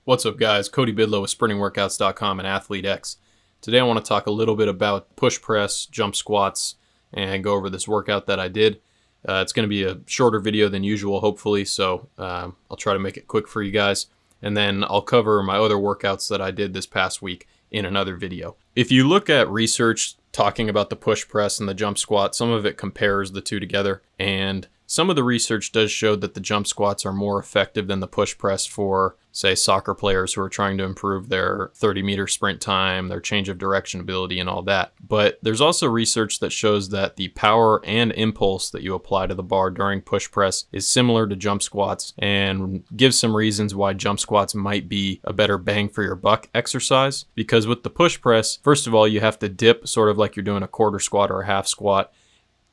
What's up, guys? Cody Bidlow with sprintingworkouts.com and ATHLETE.X. Today I want to talk a little bit about push press, jump squats, and go over this workout that I did. It's going to be a shorter video than usual, hopefully, so I'll try to make it quick for you guys. And then I'll cover my other workouts that I did this past week in another video. If you look at research talking about the push press and the jump squat, some of it compares the two together, and some of the research does show that the jump squats are more effective than the push press for, say, soccer players who are trying to improve their 30-meter sprint time, their change of direction ability, and all that. But there's also research that shows that the power and impulse that you apply to the bar during push press is similar to jump squats, and gives some reasons why jump squats might be a better bang for your buck exercise. Because with the push press, first of all, you have to dip sort of like you're doing a quarter squat or a half squat,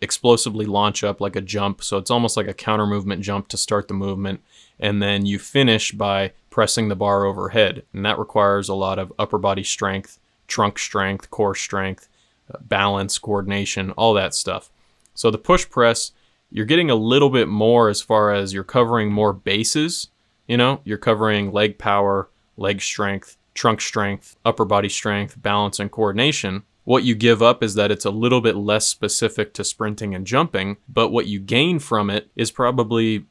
explosively launch up like a jump, so it's almost like a counter movement jump to start the movement, and then you finish by pressing the bar overhead, and that requires a lot of upper body strength, trunk strength, core strength, balance, coordination, all that stuff. So the push press, you're getting a little bit more as far as you're covering more bases. You're covering leg power, leg strength, trunk strength, upper body strength, balance, and coordination. What you give up is that it's a little bit less specific to sprinting and jumping, but what you gain from it is probably,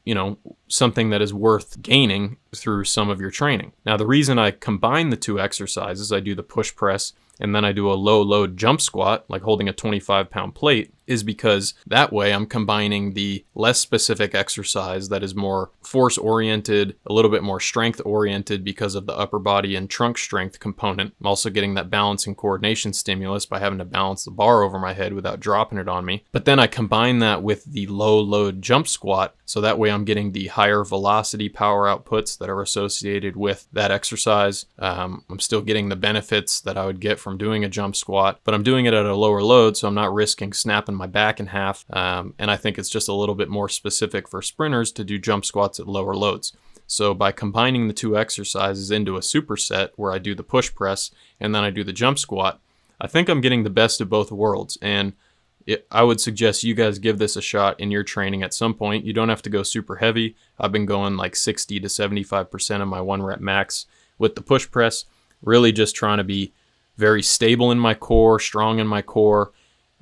something that is worth gaining through some of your training. Now, the reason I combine the two exercises, I do the push press and then I do a low load jump squat, like holding a 25-pound plate, is because that way I'm combining the less specific exercise that is more force oriented, a little bit more strength oriented because of the upper body and trunk strength component. I'm also getting that balance and coordination stimulus by having to balance the bar over my head without dropping it on me. But then I combine that with the low load jump squat, so that way I'm getting the higher velocity power outputs that are associated with that exercise. I'm still getting the benefits that I would get from doing a jump squat, but I'm doing it at a lower load, so I'm not risking snapping my back in half. And I think it's just a little bit more specific for sprinters to do jump squats at lower loads. So by combining the two exercises into a superset where I do the push press and then I do the jump squat, I think I'm getting the best of both worlds. And I would suggest you guys give this a shot in your training at some point. You don't have to go super heavy. I've been going like 60 to 75% of my 1 rep max with the push press, really just trying to be very stable in my core, strong in my core,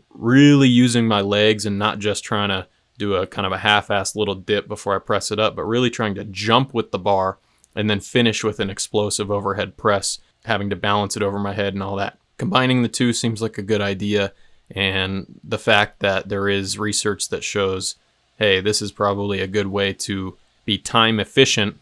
really using my legs and not just trying to do a kind of a half-assed little dip before I press it up, but really trying to jump with the bar and then finish with an explosive overhead press, having to balance it over my head and all that. Combining the two seems like a good idea. And the fact that there is research that shows, hey, this is probably a good way to be time efficient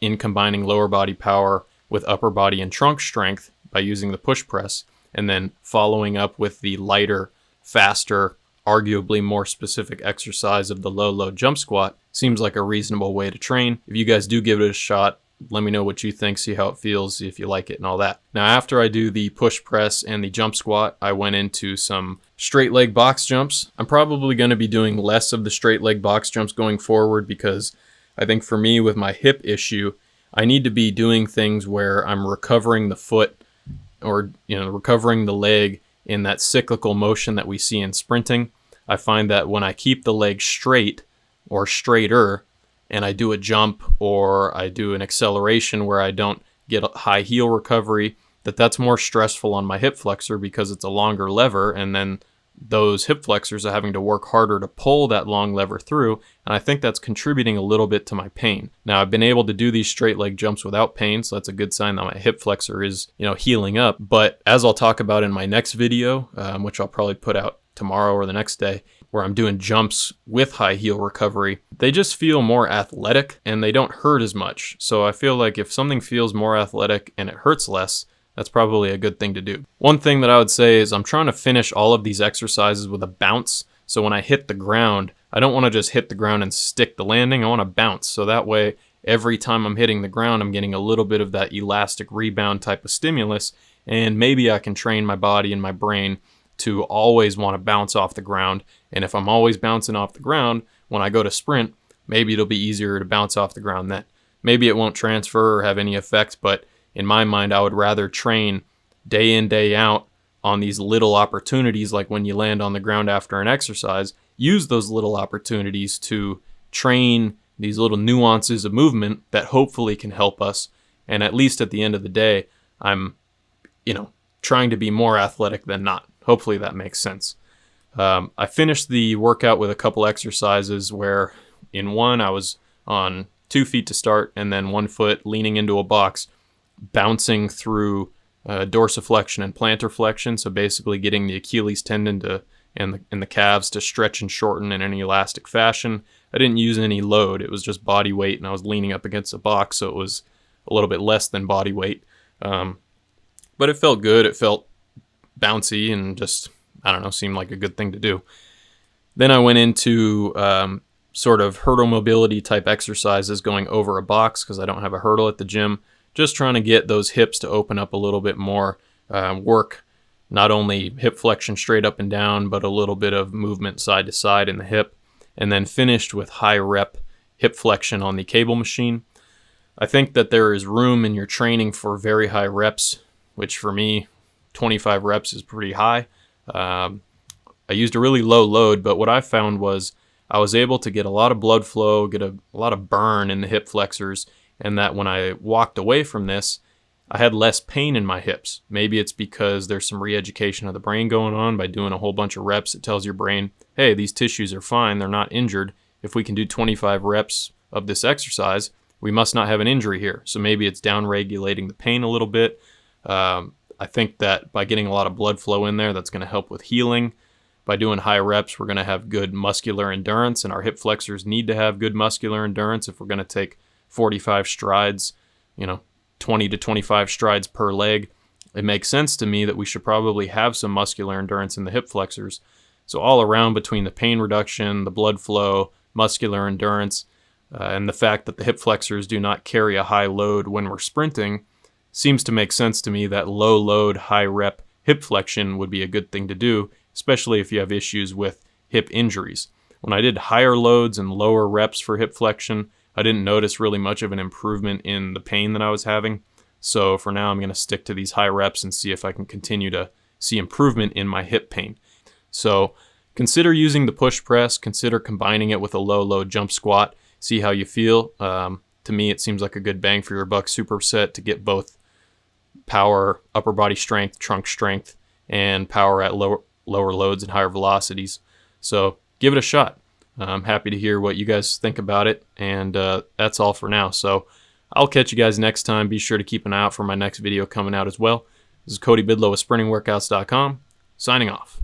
in combining lower body power with upper body and trunk strength by using the push press, and then following up with the lighter, faster, arguably more specific exercise of the low load jump squat, seems like a reasonable way to train. If you guys do give it a shot, let me know what you think, see how it feels, see if you like it and all that. Now, after I do the push press and the jump squat, I went into some straight leg box jumps. I'm probably going to be doing less of the straight leg box jumps going forward because I think for me with my hip issue, I need to be doing things where I'm recovering the foot or recovering the leg in that cyclical motion that we see in sprinting. I find that when I keep the leg straight or straighter, and I do a jump or I do an acceleration where I don't get a high heel recovery, that's more stressful on my hip flexor because it's a longer lever, and then those hip flexors are having to work harder to pull that long lever through, and I think that's contributing a little bit to my pain. Now, I've been able to do these straight leg jumps without pain, so that's a good sign that my hip flexor is, healing up. But as I'll talk about in my next video, which I'll probably put out tomorrow or the next day, where I'm doing jumps with high heel recovery, they just feel more athletic and they don't hurt as much. So I feel like if something feels more athletic and it hurts less, that's probably a good thing to do. One thing that I would say is I'm trying to finish all of these exercises with a bounce. So when I hit the ground, I don't want to just hit the ground and stick the landing. I want to bounce. So that way, every time I'm hitting the ground, I'm getting a little bit of that elastic rebound type of stimulus. And maybe I can train my body and my brain to always want to bounce off the ground. And if I'm always bouncing off the ground, when I go to sprint, maybe it'll be easier to bounce off the ground then. Maybe it won't transfer or have any effect, but in my mind, I would rather train day in, day out on these little opportunities, like when you land on the ground after an exercise, use those little opportunities to train these little nuances of movement that hopefully can help us And at least at the end of the day, I'm, trying to be more athletic than not. Hopefully that makes sense. I finished the workout with a couple exercises where in one I was on 2 feet to start and then 1 foot leaning into a box, bouncing through dorsiflexion and plantar flexion. So basically getting the Achilles tendon and the calves to stretch and shorten in any elastic fashion. I didn't use any load. It was just body weight, and I was leaning up against a box, so it was a little bit less than body weight. But it felt good. It felt bouncy and just, I don't know, seemed like a good thing to do. Then I went into sort of hurdle mobility type exercises going over a box because I don't have a hurdle at the gym. Just trying to get those hips to open up a little bit more, work not only hip flexion straight up and down, but a little bit of movement side to side in the hip. And then finished with high rep hip flexion on the cable machine. I think that there is room in your training for very high reps, which for me, 25 reps is pretty high. I used a really low load, but what I found was I was able to get a lot of blood flow, get a lot of burn in the hip flexors, and that when I walked away from this, I had less pain in my hips. Maybe it's because there's some re-education of the brain going on by doing a whole bunch of reps. It tells your brain, hey, these tissues are fine, they're not injured. If we can do 25 reps of this exercise, we must not have an injury here. So maybe it's down-regulating the pain a little bit. I think that by getting a lot of blood flow in there, that's going to help with healing. By doing high reps, we're going to have good muscular endurance, and our hip flexors need to have good muscular endurance if we're going to take 45 strides, 20 to 25 strides per leg. It makes sense to me that we should probably have some muscular endurance in the hip flexors. So all around, between the pain reduction, the blood flow, muscular endurance, and the fact that the hip flexors do not carry a high load when we're sprinting, seems to make sense to me that low load, high rep hip flexion would be a good thing to do, especially if you have issues with hip injuries. When I did higher loads and lower reps for hip flexion, I didn't notice really much of an improvement in the pain that I was having. So for now, I'm going to stick to these high reps and see if I can continue to see improvement in my hip pain. So consider using the push press, consider combining it with a low load jump squat, see how you feel. To me, it seems like a good bang for your buck superset to get both power, upper body strength, trunk strength, and power at lower loads and higher velocities. So give it a shot. I'm happy to hear what you guys think about it, and that's all for now. So I'll catch you guys next time. Be sure to keep an eye out for my next video coming out as well. This is Cody Bidlow with SprintingWorkouts.com, signing off.